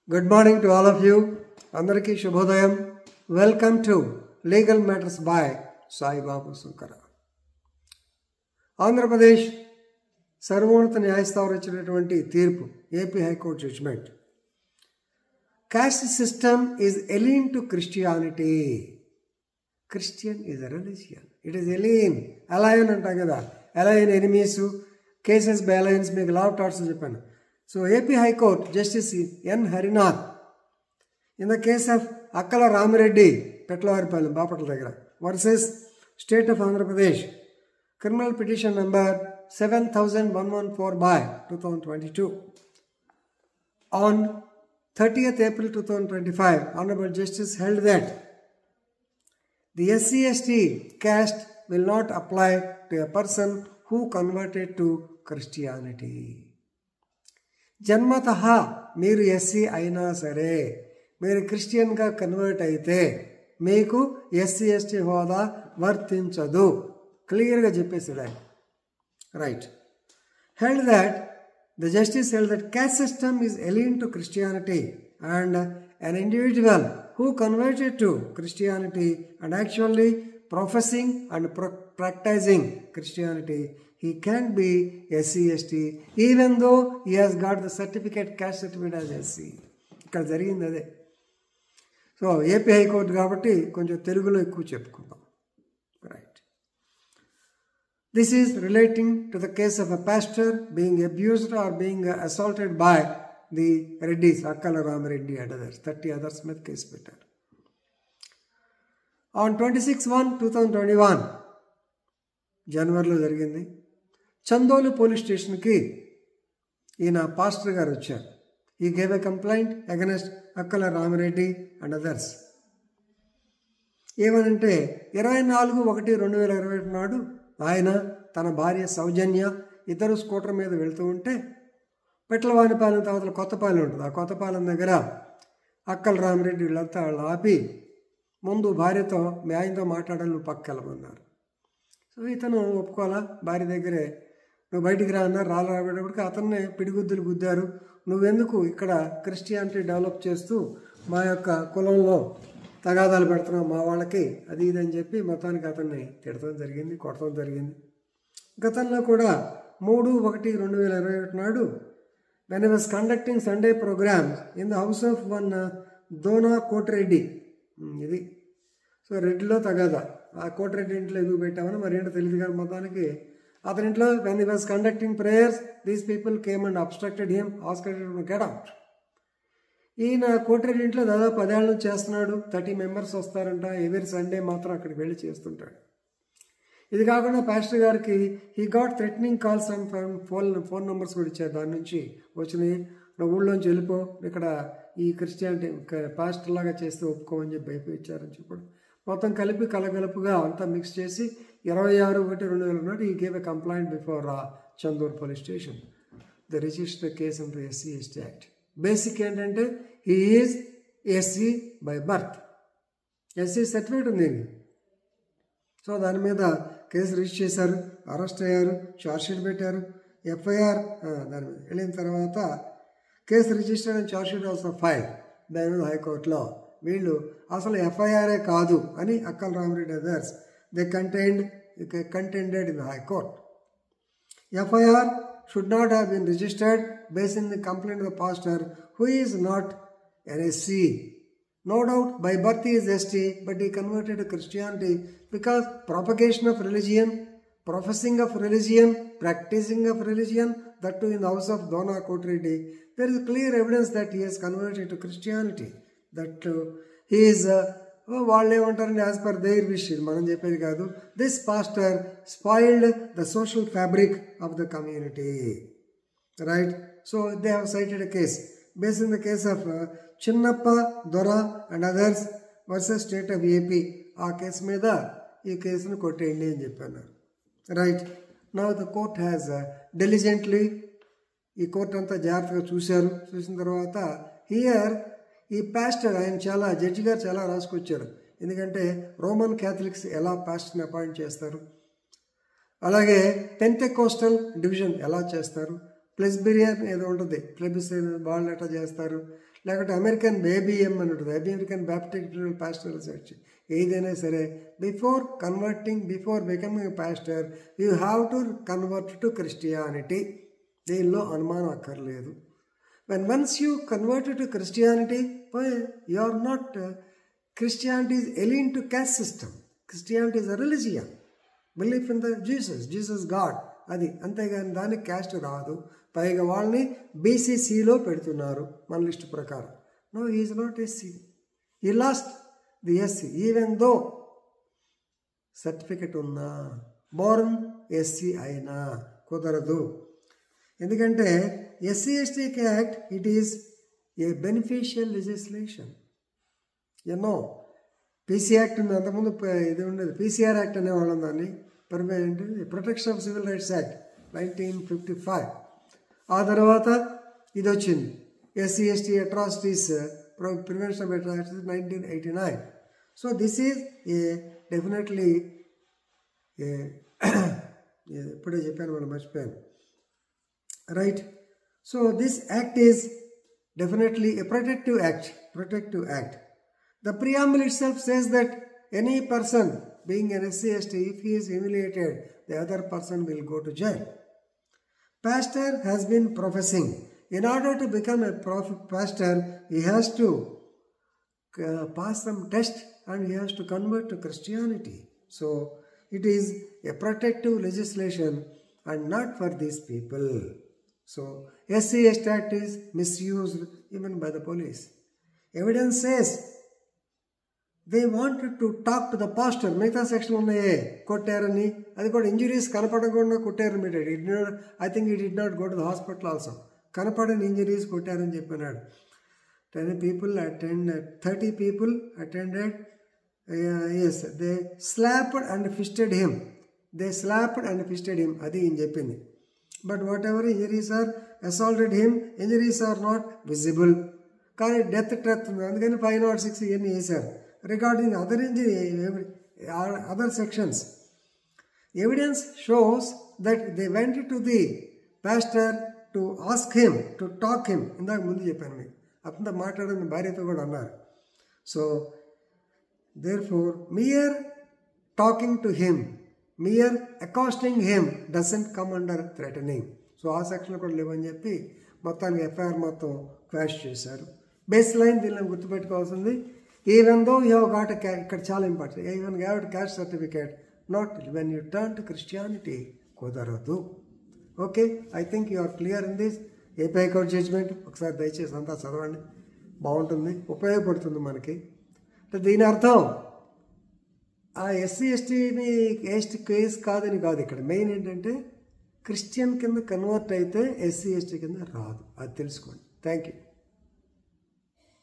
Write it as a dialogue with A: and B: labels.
A: Good morning to all of you. Andariki Shubhodayam. Welcome to Legal Matters by Sai Babu Sunkara. Andhra Pradesh సర్వోన్నత న్యాయస్థానం ఇచ్చినటువంటి తీర్పు AP high court judgement. Caste system is alien to Christianity. Christian is a religion. It is alien. Alien అంటాం కదా, alien enemies, cases by alliance మీకు law of touts చెప్పాను. So AP High Court Justice N. Harinath in the case of Akkala Ramireddy, Petlavaaripalayam, Bapatla దగ్గర versus State of Andhra Pradesh, criminal petition number 7114 by 2022. On 30th April 2025, Honorable Justice held that the SC/ST caste will not apply to a person who converted to Christianity. జన్మతః మీరు SC అయినా సరే మీరు క్రిస్టియన్గా convert అయితే మీకు SC/ST హోదా వర్తించదు. క్లియర్గా చెప్పేసాడు ఆయన. Right. Held that the justice held that caste system is alien to Christianity and an individual who converted to Christianity and actually professing and practicing Christianity, he can't be SC/ST even though he has got the certificate, caste certificate as SC. ఇక్కడ జరిగింది అదే. So AP high court కాబట్టి కొంచెం తెలుగులో ఎక్కువ చెప్పుకుందాం. Right. This is relating to the case of a pastor being abused or being assaulted by the Reddys, Akkala Ramireddy and others, 30 others మీద case పెట్టారు. ఆన్ 26/1/2021 జనవరిలో జరిగింది. చందోలు పోలీస్ స్టేషన్కి ఈయన పాస్టర్ గారు వచ్చారు. ఈ గేవ్ ఎ కంప్లైంట్ అగెన్స్ట్ అక్కల రామిరెడ్డి అండ్ అదర్స్. ఏమనంటే 24/1/2021 నాడు ఆయన తన భార్య సౌజన్య ఇద్దరు స్కూటర్ మీద వెళ్తూ ఉంటే పెట్లవానిపాలెం తర్వాత కొత్తపాలెం ఉంటుంది, ఆ కొత్తపాలెం దగ్గర అక్కల రామిరెడ్డి వీళ్ళంతా వాళ్ళు ఆపి ముందు భార్యతో మీ ఆయనతో మాట్లాడాలి, నువ్వు పక్కకి వెళ్ళమన్నారు. సో ఇతను ఒప్పుకోవాలా, భార్య దగ్గరే నువ్వు బయటికి రా అన్నారు. రాబడేటప్పటికి అతన్నే పిడిగుద్దులు గుద్దారు. నువ్వెందుకు ఇక్కడ క్రిస్టియానిటీ డెవలప్ చేస్తూ మా యొక్క కులంలో తగాదాలు పెడుతున్నావు మా వాళ్ళకి, అది ఇది అని చెప్పి మొత్తానికి అతన్ని తిడతాం జరిగింది, కొట్టడం జరిగింది. గతంలో కూడా 3/1/2021 నాడు when he was conducting Sunday programs in the house of one Dona Kotireddy, ఇది సో రెడ్డిలో తగాదా, ఆ కోటిరెడ్డి ఇంట్లో ఎందుకు పెట్టామని మరి ఏంటో తెలియదు కానీ మొత్తానికి అతని ఇంట్లో when he was conducting prayers, these people came and obstructed him, asked him to get out. ఈయన కోటిరెడ్డి ఇంట్లో దాదాపు 10 ఏళ్ళ నుంచి చేస్తున్నాడు. 30 members వస్తారంట, ఎవరి సండే మాత్రం అక్కడికి వెళ్ళి చేస్తుంటాడు. ఇది కాకుండా పాస్టర్ గారికి he got threatening calls from phone numbers కూడా ఇచ్చారు. దాని నుంచి వచ్చినాయి, నువ్వు ఊళ్ళోంచి వెళ్ళిపో, ఇక్కడ ఈ క్రిస్టియానిటీ పాస్టర్ లాగా చేస్తే ఒప్పుకోమని చెప్పి భయపించారని చెప్పాడు. మొత్తం కలిపి కలగలుపుగా అంతా మిక్స్ చేసి 26/1/2021 నాడు he gave a complaint before Chandur police station. The register case under SC/ST act. Basic ఏంటంటే he is SC by birth, SC certificate ఉంది. సో దాని మీద కేసు రిజిస్టర్ చేశారు, అరెస్ట్ అయ్యారు, ఛార్జ్షీట్ పెట్టారు, FIR దాని మీద వెళ్ళిన తర్వాత case register and charge sheet also file దాని మీద హైకోర్టులో. వీళ్ళు అసలు FIR కాదు అని Akkala Ramireddy others they contended in the High Court. FIR should not have been registered based on the complaint of the pastor who is not an SC. No doubt by birth he is ST, but he converted to Christianity because propagation of religion, professing of religion, practicing of religion, that too in the house of Dona Kotireddy, there is clear evidence that he has converted to Christianity. That he is వాళ్ళు ఏమంటారండి, as per their wish, ఇది మనం చెప్పేది కాదు. This pastor spoiled the social fabric of the community. Right. So they have cited a case based in the case of Chinnappa Dora and others versus state of AP. ఆ case మీద ఈ కేసును కొట్టేయండి అని చెప్పాను. Right. Now the court has diligently, ఈ court అంతా జాగ్రత్తగా చూశారు. చూసిన తర్వాత హియర్ ఈ పాస్టర్ ఆయన చాలా జడ్జి గారు చాలా రాసుకొచ్చారు. ఎందుకంటే రోమన్ క్యాథలిక్స్ ఎలా పాస్టర్ని అపాయింట్ చేస్తారు, అలాగే పెంటెకోస్టల్ డివిజన్ ఎలా చేస్తారు, ప్లెస్బిరియన్ ఏదో ఉంటుంది, ప్లెబిసిన్ వాళ్ళు ఎట్లా చేస్తారు, లేకపోతే అమెరికన్ బేబీఎం అని ఉంటుంది, అమెరికన్ బ్యాప్టిస్ట్ పాస్టరల్ చర్చ్. ఏదైనా సరే before becoming pastor you have to convert to Christianity. దీనిలో అనుమానం అక్కర్లేదు. Once you convert to Christianity, you are not, Christianity is alien to caste system. Christianity is a religion. Belief in the Jesus God. అది అంతేగాని దానికి caste రాదు. పైగా వాళ్ళని బీసీసీలో పెడుతున్నారు మన లిస్ట్ ప్రకారం. No, is not SC. ఈ last the SC even though certificate ఉన్నా, బోర్న్ ఎస్సీ అయినా కుదరదు. ఎందుకంటే SC ST act it is a beneficial legislation. ఎన్నో పీసీ యాక్ట్ ఉంది, అంతకుముందు ఇది ఉండేది పీసీఆర్ యాక్ట్ అనేవాళ్ళం దాన్ని, protection of civil rights act 1955. ఆ తర్వాత ఇది వచ్చింది ఎస్సీ ఎస్టీ atrocities prevention of atrocities 1989. So this is a definitely ఎప్పుడే చెప్పాను మనం మర్చిపోయాను, right. So this act is definitely a protective act. The preamble itself says that any person being an SC/ST, if he is humiliated, the other person will go to jail. Pastor has been professing. In order to become a pastor, he has to pass some test and he has to convert to Christianity. So it is a protective legislation and not for these people. So SC/ST Act is misused even by the police. Evidence says they wanted to talk to the pastor. మిగతా section ఉన్నాయే కొట్టారని, అది కూడా injuries కనపడకుండా కొట్టారని పెట్టాడు. I think he did not go to the hospital also. కనపడని injuries కొట్టారని చెప్పినాడు. 30 people attended. Yes, they slapped and fisted him. అది ఈయన చెప్పింది. But whatever injuries are, assaulted him, injuries are not visible. కానీ డెత్ ఉంది, అందుకని 506 ఇవన్నీ వేశారు. Regarding other injury, other sections, evidence shows that they went to the pastor to ask him to talk him. ఇందాక ముందు చెప్పాను మీకు, అతనితో మాట్లాడని భార్యతో కూడా అన్నారు. So therefore mere talking to him, mere accosting him doesn't come under threatening. So ఆ సెక్షన్లో కూడా లేవని చెప్పి మొత్తానికి ఎఫ్ఐఆర్ మొత్తం క్వాష్ చేశారు. బేస్ లైన్ దీనిలో గుర్తుపెట్టుకోవాల్సింది, even though you have got ఇక్కడ చాలా important, even have caste certificate, not when you turn to Christianity కుదరదు. Okay, I think you are clear in this. AP high court judgement ఒకసారి దయచేసి అంతా చదవండి, బాగుంటుంది, ఉపయోగపడుతుంది మనకి. దీని అర్థం ఆ ఎస్సీ ఎస్టీని కేసు కాదని కాదు. ఇక్కడ మెయిన్ ఏంటంటే క్రిస్టియన్ కింద కన్వర్ట్ అయితే ఎస్సీ ఎస్టీ కింద రాదు, అది తెలుసుకోండి. Thank you.